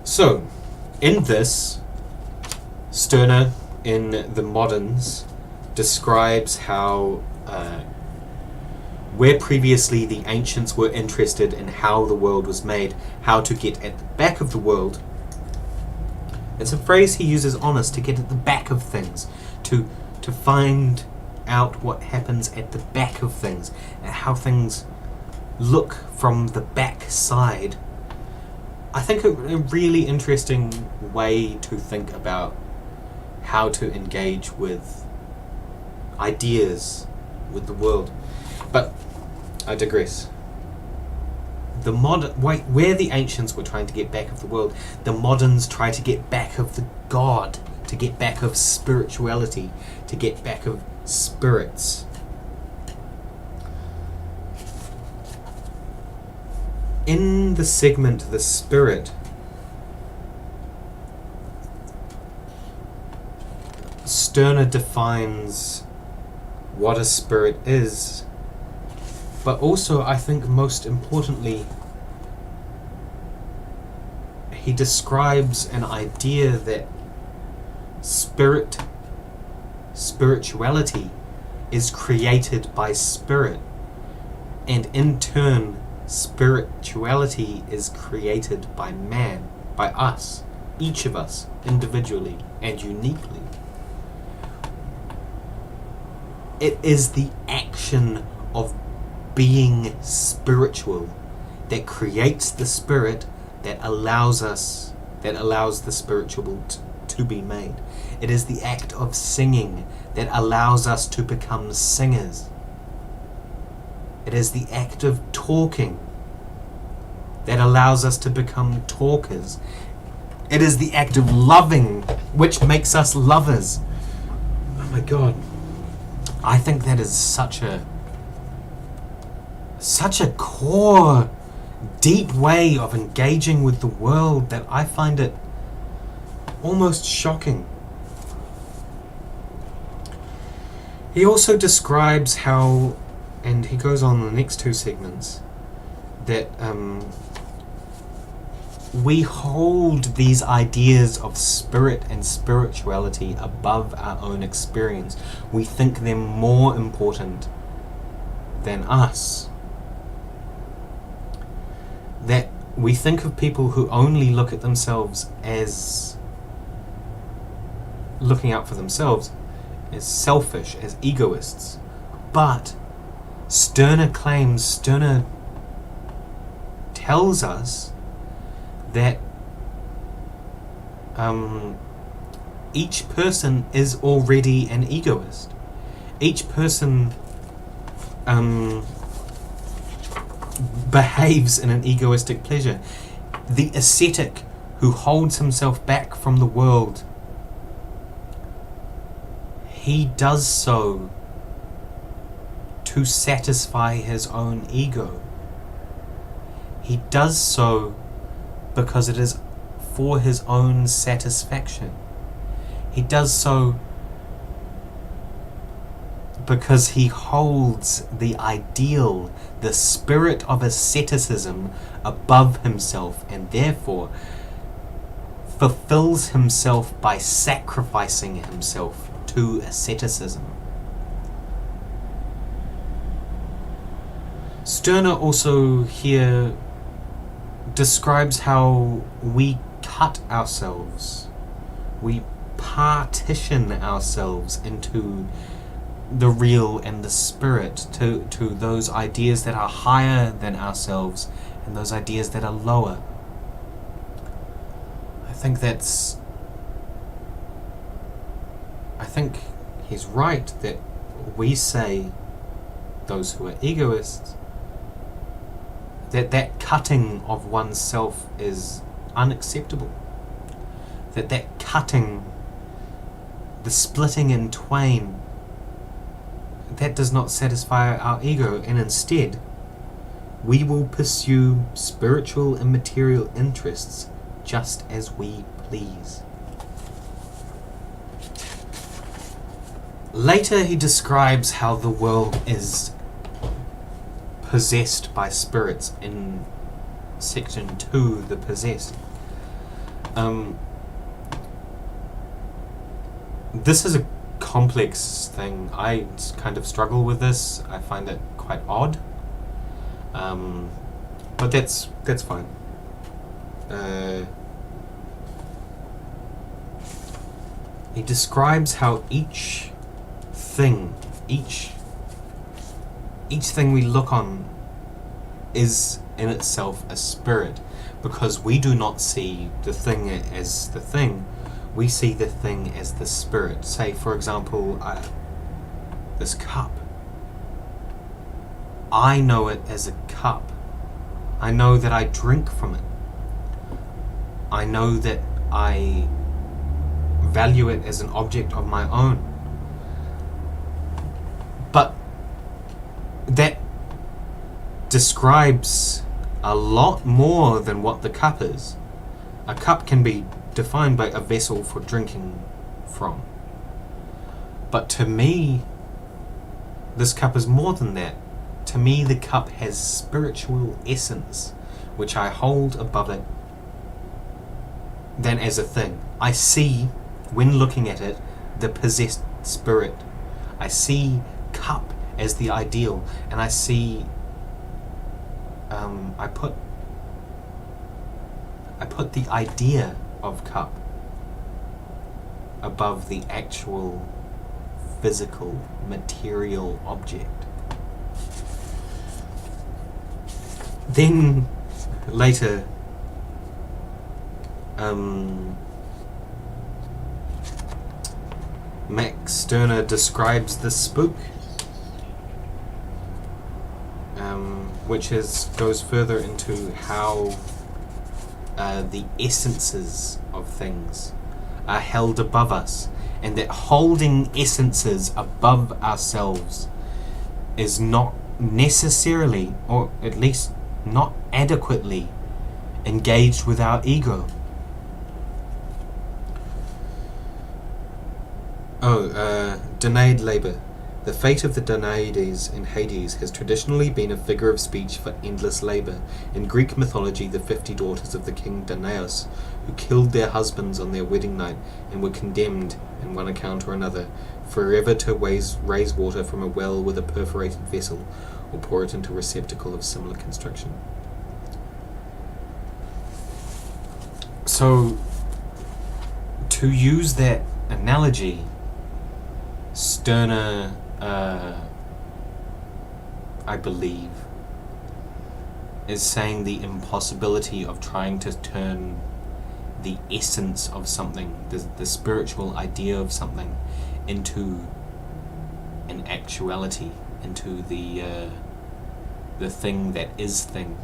So, in this, Stirner, in the Moderns, describes how where previously the ancients were interested in how the world was made, how to get at the back of the world. It's a phrase he uses on us, to get at the back of things, to find out what happens at the back of things, how things look from the back side. I think a really interesting way to think about how to engage with ideas, with the world. But I digress. Where the ancients were trying to get back of the world, the moderns try to get back of the God, to get back of spirituality, to get back of spirits. In the segment The Spirit, Stirner defines what a spirit is, but also, I think most importantly, he describes an idea that spirituality is created by spirit, and in turn, spirituality is created by man, by us, each of us, individually and uniquely. It is the action of being spiritual that creates the spirit that allows the spiritual to be made. It is the act of singing that allows us to become singers. It is the act of talking that allows us to become talkers. It is the act of loving which makes us lovers. Oh my God. I think that is such a core, deep way of engaging with the world that I find it almost shocking. He also describes how, and he goes on in the next two segments, that we hold these ideas of spirit and spirituality above our own experience. We think them more important than us. That we think of people who only look at themselves as looking out for themselves, as selfish, as egoists. But Stirner tells us that each person is already an egoist. Each person behaves in an egoistic pleasure. The ascetic who holds himself back from the world, he does so to satisfy his own ego. He does so because it is for his own satisfaction. He does so because he holds the ideal, the spirit of asceticism above himself, and therefore fulfills himself by sacrificing himself to asceticism. Stirner also here describes how we cut ourselves, we partition ourselves into the real and the spirit, to those ideas that are higher than ourselves and those ideas that are lower. I think he's right that we say, those who are egoists, that cutting of oneself is unacceptable. That cutting, the splitting in twain, that does not satisfy our ego, and instead we will pursue spiritual and material interests just as we please. Later he describes how the world is possessed by spirits in section 2, The Possessed. Um, this is a complex thing. I kind of struggle with this. I find it quite odd. But that's fine. He describes how each thing we look on is in itself a spirit, because we do not see the thing as the thing, we see the thing as the spirit. Say, for example, this cup. I know it as a cup. I know that I drink from it. I know that I value it as an object of my own. But that describes a lot more than what the cup is. A cup can be defined by a vessel for drinking from. But to me, this cup is more than that. To me, the cup has spiritual essence, which I hold above it than as a thing. I see, when looking at it, the possessed spirit. I see cup as the ideal, and I see I put the idea of cup above the actual physical material object. Then later Max Stirner describes the spook, which goes further into how the essences of things are held above us, and that holding essences above ourselves is not necessarily, or at least not adequately, engaged with our ego. Danaid labour. The fate of the Danaides in Hades has traditionally been a figure of speech for endless labour. In Greek mythology, the 50 daughters of the king Danaus, who killed their husbands on their wedding night and were condemned, in one account or another, forever to raise water from a well with a perforated vessel, or pour it into a receptacle of similar construction. So, to use that analogy, Stirner, I believe, is saying the impossibility of trying to turn the essence of something, the spiritual idea of something, into an actuality, into the thing that is thing.